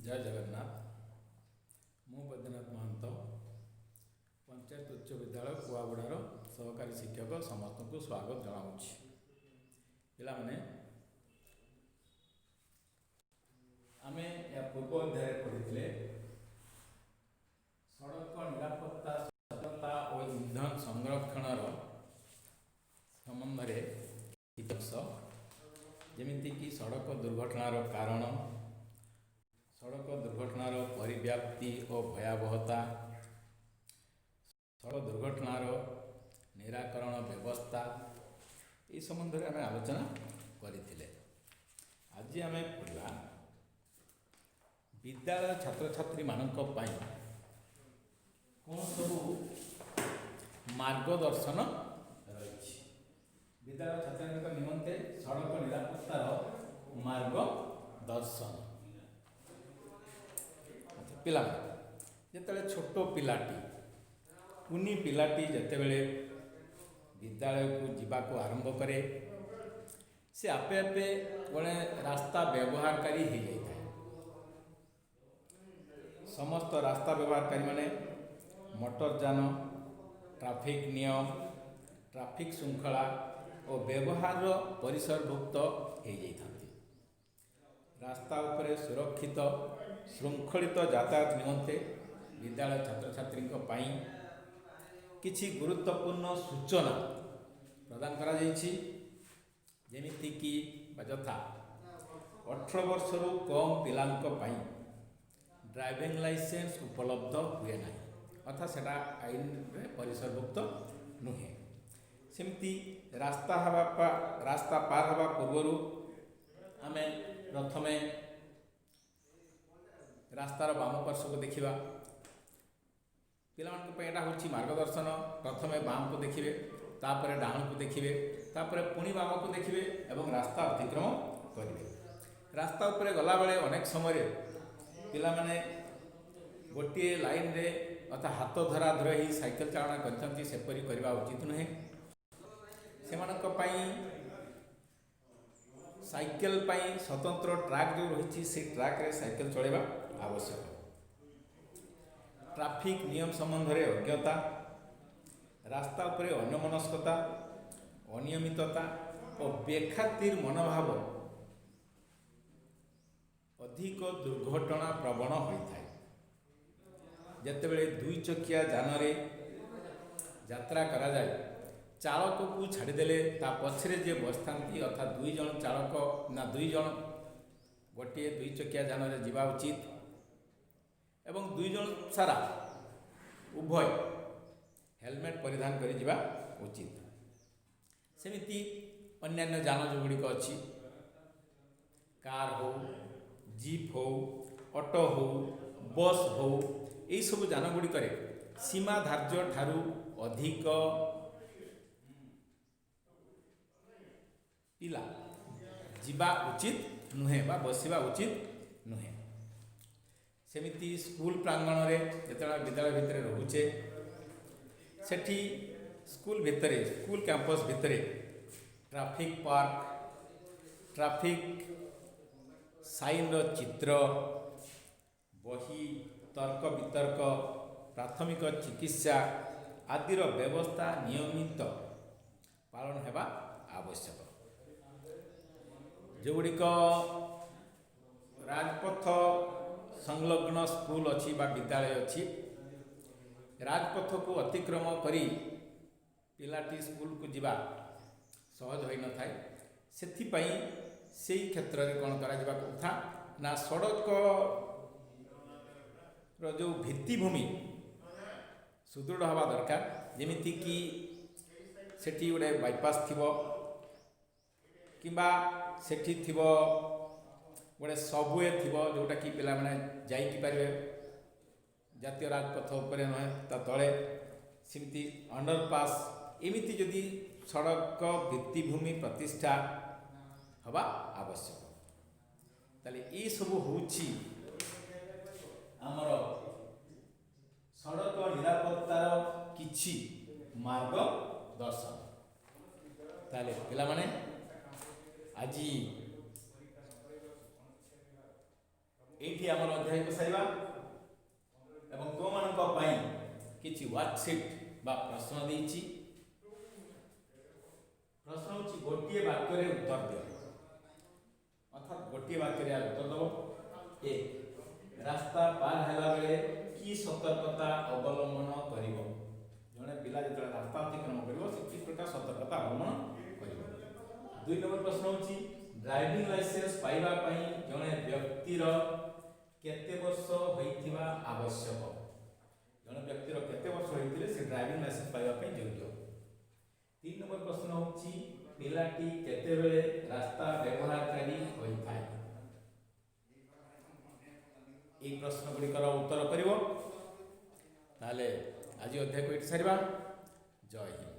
जय जगन्नाथ। मु बैद्यनाथ महंत पंचायत उच्च विद्यालय कुआबुढ़ार सहकारी शिक्षक समस्त को स्वागत जनाऊँच। पिलाने आमे या पूर्व अध्याय पढ़ी सड़क निरापत्ता सतर्कता और ईंधन संरक्षण संबंध में जमीक सड़क दुर्घटनार कारण, सड़क दुर्घटनार परिव्याप्ति और भयावहता, सड़क दुर्घटनार निराकरण व्यवस्था ये संबंध में आम आलोचना करते। आज आम पढ़ा विद्यालय छात्र छात्री मानक कौन सब मार्गदर्शन रही। विद्यालय छात्र निमंते सड़क निरापत्तार मार्गदर्शन पिला जिते छोट पिलाटी कुनी पिलाटी जितेबले विद्यालय को जीवाक आरंभ करे से आपे आपे गोटे रास्ता व्यवहारकारी हो जाए। समस्त रास्ता व्यवहारकारी माने मोटर यान, ट्रैफिक नियम, ट्रैफिक श्रृंखला और व्यवहार परिसरभुक्त हो जाता। रास्ता उपरे सुरक्षित श्रृंखलित यातायात निमंते विद्यालय छात्र छात्री किछि गुरुत्वपूर्ण सूचना प्रदान करा जाइछि। जेमिति कि यथा 18 वर्ष रु कम पिलांक पाई ड्राइविंग लाइसेंस उपलब्ध हुए ना, अर्थात सेटा आईन रे परिसरभुक्त नुहे। सेमती रास्ता पार हवा पूर्व आमे प्रथमे रास्तार बाम पार्श्व को देखा। पिला मार्गदर्शन प्रथमे बाम को देखिए, तापर डाण को देखिए, तापर पुणी बाम को देखिए एवं रास्ता अतिक्रम करेंगे। रास्ता उपरे गला बेले अनेक समय पिला माने गोटे लाइन रे अर्थात हाथ धरा धर ही साइकेल चालना करते, सेपरी करवा उचित नुहे। से साइकेल पाई स्वतंत्र ट्रैक जो रही से ट्रैक रे साइकेल चलेगा आवश्यक। ट्रैफिक नियम संबंध में अज्ञता, रास्ता उपरे अन्यमनस्कता, अनियमितता और बेखातिर मनोभाव अधिक दुर्घटना प्रवण होता है। जितेबले दुई चकिया यान रे यात्रा करा जाए, चालक को छाड़देले ता पछरे जे बसता अर्थात दुई जन चालक ना दुई जन गोटे दुई चकिया यान रे जीवा उचित एवं दुई जन सारा उभय हेलमेट परिधान कर जीवा उचित। सेमिति अन्यान्य यान जो गुड़िक अच्छी कार हो, जीप हो, ऑटो हो, बस हो, यही सब यान गुड़िक सीमा धार्य ठारू अधिक पिला जीवा उचित नुहे बा बसवा उचित नुहे। सेमिति स्कूल प्रांगण में जिते विद्यालय भितर रोचे सेठी स्कूल भितर स्कूल कैंपस भितर ट्रैफिक पार्क, ट्रैफिक साइन चित्र, बही, तर्क वितर्क, प्राथमिक चिकित्सा आदि व्यवस्था नियमित पालन हेबा आवश्यक। जोगुड़िक राजपथ संलग्न स्कूल अच्छी बा विद्यालय अच्छी, राजपथ को अतिक्रम करी पिलाटी स्कूल को जीवा सहज होई न थाए। सेथिपाई सेही क्षेत्र रे कोन करा जीवा कथा ना सड़क रो जो भित्तिभूमि सुदृढ़ हवा दरकार। जेमिति कि सेठी गोटे बाईपास थिबो किंबा सेठी थिबो गोटे सबवे थी जोटा कि पिला माने जाई पारे जातीय राजपथ उपरे नुहे ता तले सेमती अंडरपास एमिति जदि सड़क भित्तिभूमि प्रतिष्ठा हवा आवश्यक। ताले ये सब होउछि आमर सड़क निरापत्तार किछि मार्गदर्शन। ताले पिला माने आज ଏଇଠି ଆମର ଅଧ୍ୟାୟକୁ ସାରିବା ଏବଂ ତୁମମାନଙ୍କ ପାଇଁ କିଛି ୱାର୍କସିଟ୍ ବା ପ୍ରଶ୍ନ ଦେଇଛି। ପ୍ରଶ୍ନ ହେଉଛି ଗୋଟିଏ ବାକ୍ୟରେ ଉତ୍ତର ଦିଅ, ଅର୍ଥାତ୍ ଗୋଟିଏ ବାକ୍ୟରେ ଉତ୍ତର ଦେବ। ଏ ରାସ୍ତା ପାର ହେଲା ବେଳେ କି ସତର୍କତା ଅବଲମ୍ବନ କରିବ? ଜଣେ ପିଲା ଯେତେବେଳେ ରାସ୍ତା ଅତିକ୍ରମ କରିବ ସେ କି ପ୍ରକାର ସତର୍କତା ଅବଲମ୍ବନ କରିବ। 2 ନମ୍ବର ପ୍ରଶ୍ନ ହେଉଛି ଡ୍ରାଇଭିଂ ଲାଇସେନ୍ସ ପାଇବା ପାଇଁ ଜଣେ ବ୍ୟକ୍ତିର କେତେ ବର୍ଷ ହୋଇଥିବା ଆବଶ୍ୟକ? ଜଣେ ବ୍ୟକ୍ତିର କେତେ ବର୍ଷ ହୋଇଥିଲେ ସେ ଡ୍ରାଇଭିଂ ଲାଇସେନ୍ସ ପାଇବା ପାଇଁ ଯୋଗ୍ୟ। 3 ନମ୍ବର ପ୍ରଶ୍ନ ହେଉଛି ପିଲାଟି କେତେବେଳେ ରାସ୍ତା ବ୍ୟବହାରକାରୀ ହୋଇଥାଏ? এই প্রশ্নগুলির উত্তর করিব। তাহলে আজ অধ্যায়কে এটি সারিবা। জয় হিন্দ।